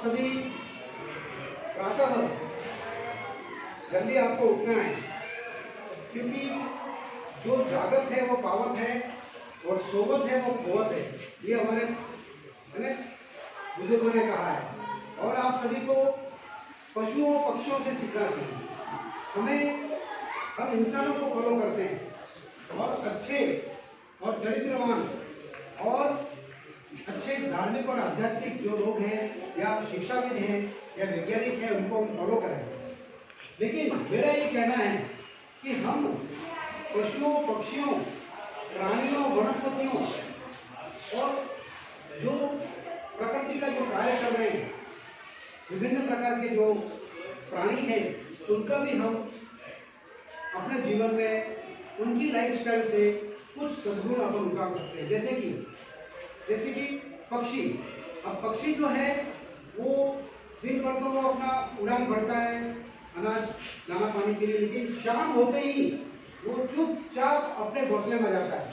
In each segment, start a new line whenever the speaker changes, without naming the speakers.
सभी प्रातः जल्दी आपको उठना है, क्योंकि जो जागत है वो पावत है और सोवत है वो खोवत है, ये हमारे बुजुर्गों ने कहा है। और आप सभी को पशुओं पक्षियों से सीखना चाहिए। हम इंसानों को फॉलो करते हैं और अच्छे और चरित्रवान और अच्छे धार्मिक और आध्यात्मिक जो लोग हैं या शिक्षाविद हैं या वैज्ञानिक हैं उनको हम फॉलो करें। लेकिन मेरा ये कहना है कि हम पशुओं पक्षियों प्राणियों वनस्पतियों और जो प्रकृति का जो कार्य कर रहे हैं, विभिन्न प्रकार के जो प्राणी हैं उनका भी हम अपने जीवन में उनकी लाइफस्टाइल से कुछ सद्गुण अपन उतार सकते हैं। जैसे कि पक्षी। अब पक्षी जो है वो दिन भर तो वो अपना उड़ान भरता है अनाज दाना पानी के लिए, लेकिन शाम होते ही वो चुपचाप अपने घोंसले में जाता है।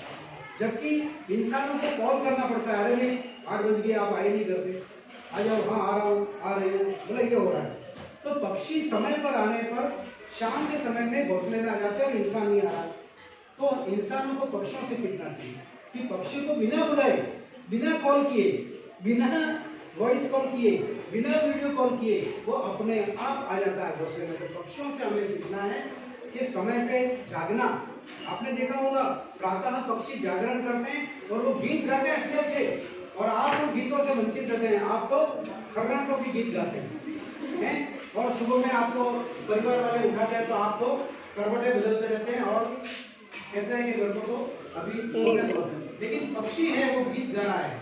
जबकि इंसानों को कॉल करना पड़ता है, अरे नहीं 8 बज गए आप आए नहीं घर पे, आ जाओ, हाँ आ रहा हूँ, आ रही हूँ, बोला ये हो रहा है। तो पक्षी समय पर आने पर शाम के समय में घोंसले में आ जाते हैं और इंसान नहीं आ रहा। तो इंसानों को पक्षियों से सीखना चाहिए कि पक्षी को बिना बुलाए, बिना कॉल किए, बिना वॉइस कॉल किए, बिना वीडियो कॉल किए वो अपने आप आ जाता है घोंसले में। तो पक्षियों से हमें सीखना है कि समय पे जागना। आपने देखा होगा प्रातः पक्षी जागरण करते हैं और वो गीत गाते हैं अच्छे अच्छे, और आप उन गीतों से वंचित रहते हैं। आप तो खर्राटों के गीत गाते हैं और सुबह में आपको परिवार वाले उठाते हैं तो आप तो करवटें बदलते रहते हैं और कहते हैं कि लड़कों को अभी। लेकिन पक्षी है वो गीत गा रहा है।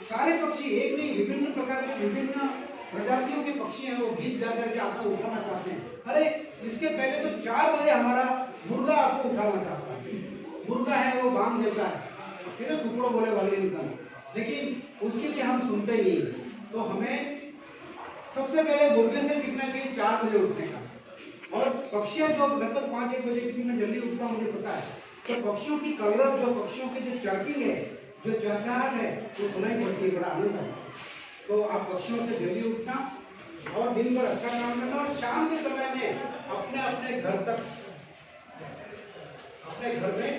सारे पक्षी एक नहीं, विभिन्न प्रकार के विभिन्न प्रजातियों के पक्षी हैं वो गीत गा करके आपको उठाना चाहते हैं। अरे इसके पहले तो 4 बजे हमारा मुर्गा आपको उठाना चाहता है। मुर्गा है वो बांग देता है, टुकड़ों बोले वाले निकाल, लेकिन उसके लिए हम सुनते नहीं। तो हमें सबसे पहले मुर्गे से सीखना चाहिए 4 बजे उठने का। और पक्षियां जो लगभग 5-1 बजे, क्योंकि मैं जल्दी उठता हूँ मुझे पता है, तो पक्षियों की कलरव, जो पक्षियों की जो चर्किंग है, जो चहचहाहट है वो सुनाई पड़ती है, बड़ा आनंद आता है। तो आप पक्षियों से जल्दी उठना और दिन भर अच्छा काम करना और शाम के समय में अपने अपने घर तक, अपने घर में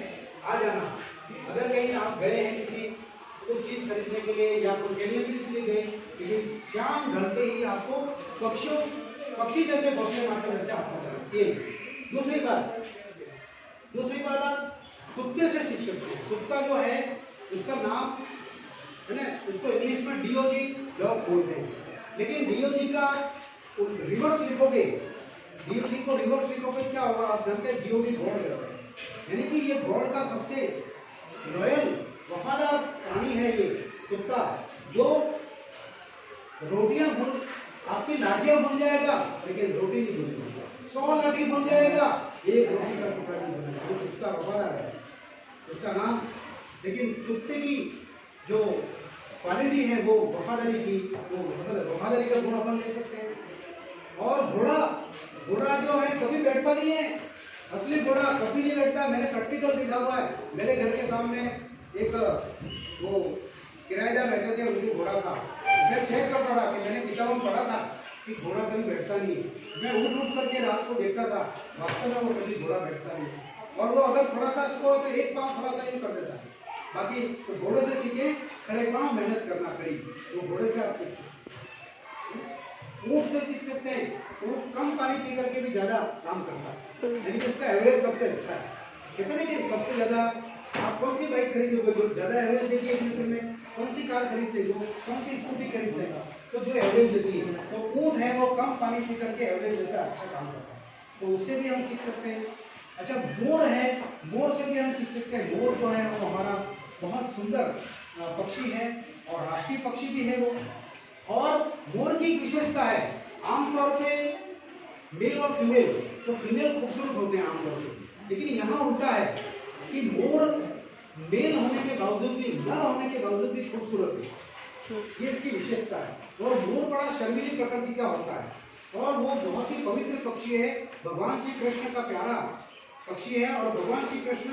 आ जाना। अगर कहीं आप गए हैं किसी कुछ चीज खरीदने के लिए या कुछ खेलने के लिए गए, लेकिन शाम ढलते ही आपको पक्षी जैसे घोंसले मारते वैसे आपको करना। ये दूसरी बात आप कुत्ते से सीख सकते हैं। कुत्ता जो है उसका नाम है ना, उसको इंग्लिश में डीओजी डॉग बोलते हैं, लेकिन डीओजी का रिवर्स लिखोगे, डीओजी को रिवर्स लिखोगे क्या होगा आप जानते हैं? जीओडी गॉड, यानी कि ये गॉड का सबसे लॉयल वफादार प्राणी है ये कुत्ता, जो रोटियां भूल, आपकी लाठियां भूल जाएगा लेकिन रोटी नहीं भूलेगा। 100 लाठी भूल जाएगा, एक रोटी का टुकड़ा नहीं भूलेगा। वो कुत्ता वफादार है, उसका नाम। लेकिन कुत्ते की जो क्वालिटी है वो वफादारी की, वो वफादारी का गुण अपन ले सकते हैं। और घोड़ा जो है कभी बैठता नहीं है, असली घोड़ा कभी नहीं बैठता। मैंने प्रैक्टिकल देखा हुआ है। मेरे घर के सामने एक वो किराएदार रहते थे, उनकी घोड़ा था। मैं चेक करता था कि मैंने किताबों में पढ़ा था कि घोड़ा कभी बैठता नहीं है। मैं उठ करके रात को देखता था, वास्तव में वो कभी घोड़ा बैठता नहीं है। और वो अगर थोड़ा सा इसको तो एक पाँव थोड़ा सा यूँ कर देता है। बाकी तो घोड़े से सीखे, खड़े पाँव मेहनत करना करी, तो घोड़े से आप सीख सकते हैं। ऊँट से सीख सकते हैं। ऊँट कम पानी पी करके भी ज्यादा काम करता है, यानी कि उसका एवरेज सबसे अच्छा है। कहते हैं कि सबसे ज्यादा आप कौन सी बाइक खरीदोगे जो ज्यादा एवरेज देती है 1 लीटर में, कौन सी कार खरीदते हो, कौन सी स्कूटी खरीदते हैं तो जो एवरेज देती है। तो ऊँट है वो कम पानी पी करके एवरेज देता है, अच्छा काम करता है, तो उससे भी हम सीख सकते हैं। अच्छा, मोर है, मोर से भी हम सीख सकते हैं। मोर जो है वो हमारा बहुत सुंदर पक्षी है और राष्ट्रीय पक्षी भी है वो। और मोर की विशेषता है, आमतौर पे मेल और फीमेल, तो फीमेल खूबसूरत होते हैं आमतौर पे, लेकिन यहाँ उल्टा है कि मोर मेल होने के बावजूद भी, नर होने के बावजूद भी खूबसूरत है। ये इसकी विशेषता है। और मोर बड़ा शर्मीली प्रकृति का होता है और वो बहुत ही पवित्र पक्षी है, भगवान श्री कृष्ण का प्यारा पक्षी है। और भगवान श्री कृष्ण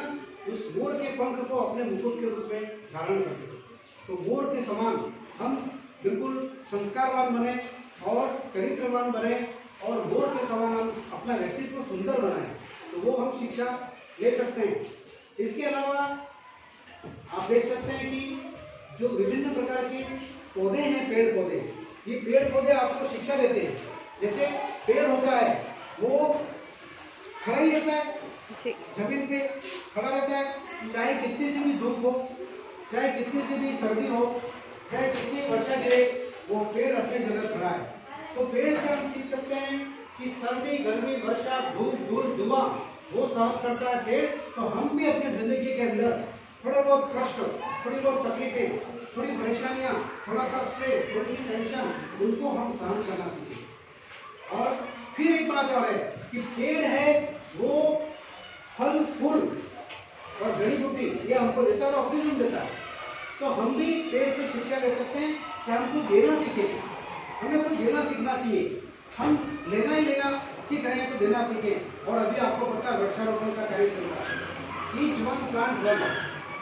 उस मोर के पंख को अपने मुकुट के रूप में धारण करते हैं। तो मोर के समान हम बिल्कुल संस्कारवान बने और चरित्रवान बने और मोर के समान हम अपना व्यक्तित्व सुंदर बनाएं, तो वो हम शिक्षा ले सकते हैं। इसके अलावा आप देख सकते हैं कि जो विभिन्न प्रकार के पौधे हैं, पेड़ पौधे, ये पेड़ पौधे आपको शिक्षा देते हैं। जैसे पेड़ होता है वो खड़ा ही रहता है, जमीन पे खड़ा रहता है, चाहे कितनी सी भी धूप हो, चाहे कितनी सी भी सर्दी हो, चाहे कितनी वर्षा गिरे, वो पेड़ अपनी जगह खड़ा है। तो पेड़ से हम सीख सकते हैं कि सर्दी, गर्मी, वर्षा, धूप, धूल, धुआं वो सहन करता है पेड़। तो हम भी अपनी जिंदगी के अंदर थोड़े बहुत कष्ट, थोड़ी बहुत तकलीफें, थोड़ी परेशानियां, थोड़ा सा स्ट्रेस, थोड़ी सी टेंशन, उनको हम सहन करना सीखें। और फिर एक बात और है कि पेड़ है वो फल, फूल और जड़ी बूटी ये हमको देता है और ऑक्सीजन देता है। तो हम भी पेड़ से शिक्षा ले सकते हैं कि हमको देना सीखें, हमें कुछ देना सीखना चाहिए। हम लेना ही लेना सीख रहे हैं तो देना सीखें। और अभी आपको पता है वृक्षारोपण का कार्य चल रहा है, ईच वन प्लांट वन,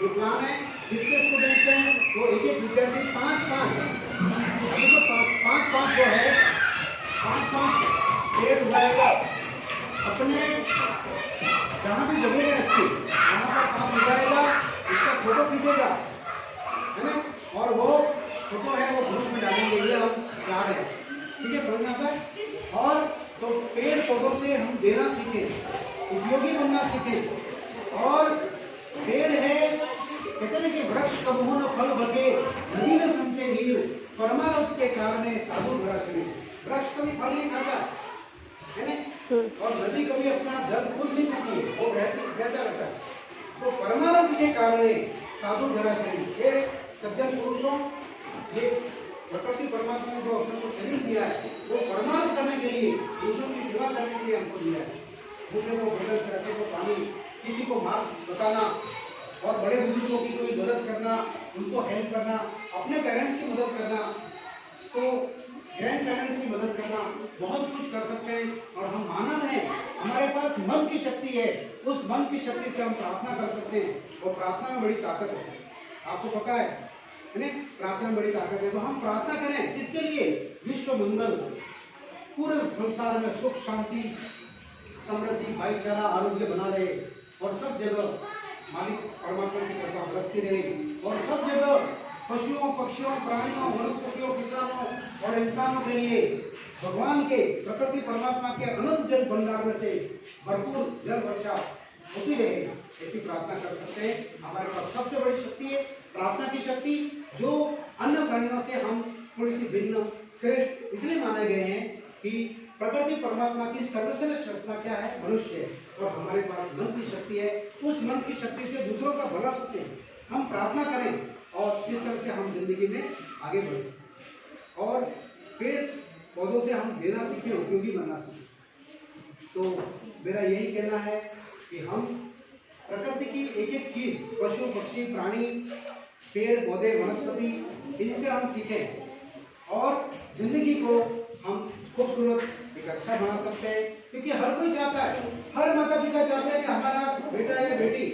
ये प्लान है। जितने स्टूडेंट्स हैं वो एक एक विद्यार्थी पाँच अभी तो पाँच जो है पाँच पेड़ उगाएगा अपने जहाँ भी जमीन है उसकी, वहाँ पर 5 उगाएगा, उसका फोटो खींचेगा, है ना, और वो फोटो है वो ग्रुप में डालेंगे। ये हम जा रहे हैं, ठीक है, समझ में आता है। और तो पेड़ पौधों से हम देना सीखें, उपयोगी बनना सीखें। और पेड़ है, कहते हैं कि वृक्ष कबहु न फल बके, नदी न संचे नीर, परमारथ के कारण साधु भरा शरीर। वृक्ष कभी फल नहीं खाता है ना, और नदी कभी अपना जल खुद नहीं पीती है, वो बहता रहता है। तो परमारथ के कारण साधु धरा शरीर। ये सज्जन पुरुषों, ये प्रकृति परमात्मा ने जो अपने को शरीर दिया है वो परमार्थ करने के लिए, दूसरों की सेवा करने के लिए हमको दिया है। दूसरे को भोजन, पैसे को पानी, किसी को मार्ग बताना और बड़े बुजुर्गों की कोई मदद करना, उनको हेल्प करना, अपने पेरेंट्स की मदद करना, तो ग्रैंड पेरेंट्स की मदद करना, बहुत कुछ कर सकते हैं। और हम मानव हैं, हमारे पास मन की शक्ति है, उस मन की शक्ति से हम प्रार्थना कर सकते हैं और प्रार्थना में बड़ी ताकत है। आपको पता है ना, प्रार्थना में बड़ी ताकत है। तो हम प्रार्थना करें किसके लिए? विश्व मंगल, पूरे संसार में सुख, शांति, समृद्धि, भाईचारा, आरोग्य बना रहे और सब जगह मालिक परमात्मा की कृपा बरसती रहे और सब जगह पशुओं, पक्षियों, प्राणियों, वनस्पतियों, किसानों और इंसानों के लिए भगवान के, प्रकृति परमात्मा के अनंत जल भंडार में से भरपूर जल वर्षा होती रहे, ऐसी प्रार्थना कर सकते हैं। हमारे पास सबसे बड़ी शक्ति है प्रार्थना की शक्ति, जो अन्य प्राणियों से हम थोड़ी सी भिन्न श्रेष्ठ इसलिए माने गए हैं कि प्रकृति परमात्मा की सर्वश्रेष्ठ रचना क्या है? मनुष्य है। और हमारे पास मन की शक्ति है, उस मन की शक्ति से दूसरों का भला सोचें, हम प्रार्थना करें और इस तरह से हम जिंदगी में आगे बढ़ सकें। और पेड़ पौधों से हम देना सीखें, उपयोगी बनना सीखें। तो मेरा यही कहना है कि हम प्रकृति की एक एक चीज, पशु, पक्षी, प्राणी, पेड़ पौधे, वनस्पति, इनसे हम सीखें और जिंदगी को हम खूबसूरत एक अच्छा बना सकते हैं। क्योंकि हर कोई चाहता है, हर माता पिता चाहते हैं कि हमारा बेटा या बेटी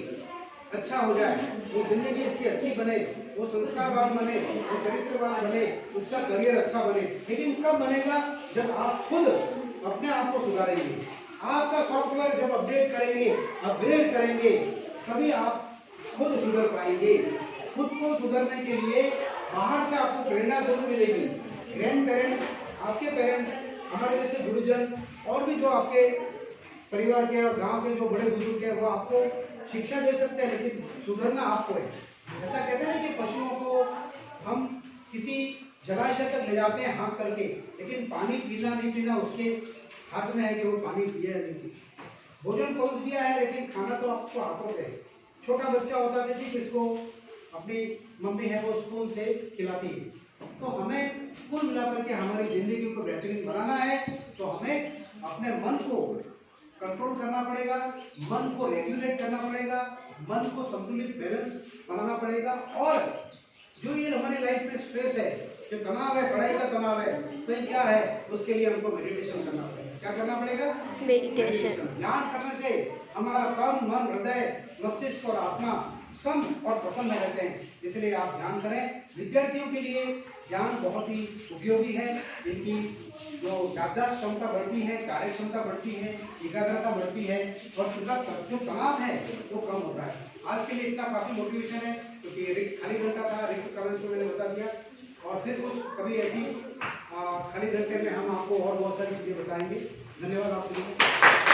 अच्छा हो जाए, वो जिंदगी इसकी अच्छी बने, वो संस्कारवान बने, वो चरित्रवान बने, उसका करियर अच्छा बने। लेकिन कब बनेगा? जब आप खुद अपने आप को सुधारेंगे, आपका सॉफ्टवेयर जब अपडेट करेंगे, अपग्रेड करेंगे, तभी आप खुद सुधर पाएंगे। खुद को सुधरने के लिए बाहर से आपको प्रेरणा जरूर मिलेगी। ग्रैंड पेरेंट्स, आपके पेरेंट्स, हमारे जैसे गुरुजन और भी जो आपके परिवार के और गांव के जो बड़े बुजुर्ग हैं वो आपको शिक्षा दे सकते हैं, लेकिन सुधरना आपको है। ऐसा कहते हैं कि पशुओं को हम किसी जलाशय तक ले जाते हैं हाथ करके, लेकिन पानी पीना नहीं पीना उसके हाथ में है कि वो पानी पिए या नहीं पिए। भोजन परोस दिया है लेकिन खाना तो आपको हाथों से है। छोटा बच्चा होता है कि किसको अपनी मम्मी है वो स्पून से खिलाती है। तो हमें कुल मिलाकर के हमारी जिंदगी को बेहतरीन बनाना है तो हमें अपने मन को कंट्रोल करना पड़ेगा, मन को रेगुलेट करना पड़ेगा, मन को संतुलित बैलेंस बनाना पड़ेगा। और जो ये हमारी लाइफ में स्ट्रेस है, जो तनाव है, पढ़ाई का तनाव है, तो ये क्या है? उसके लिए हमको मेडिटेशन करना पड़ेगा। क्या करना पड़ेगा? मेडिटेशन। ध्यान करने से हमारा तन, मन, हृदय, मस्तिष्क और आत्मा सम और प्रसन्न रहते हैं। इसलिए आप ध्यान करें। विद्यार्थियों के लिए ध्यान बहुत ही उपयोगी है। इनकी जो याददाश्त क्षमता बढ़ती है, कार्य क्षमता बढ़ती है, एकाग्रता बढ़ती है और जो तनाव है वो कम होता है। आज के लिए इतना काफ़ी मोटिवेशन है, क्योंकि खाली घंटा था, रिक्त कारण को मैंने बता दिया। और फिर कुछ कभी ऐसी खाली घंटे में हम आपको और बहुत सारी चीज़ें बताएंगे। धन्यवाद आप सभी को।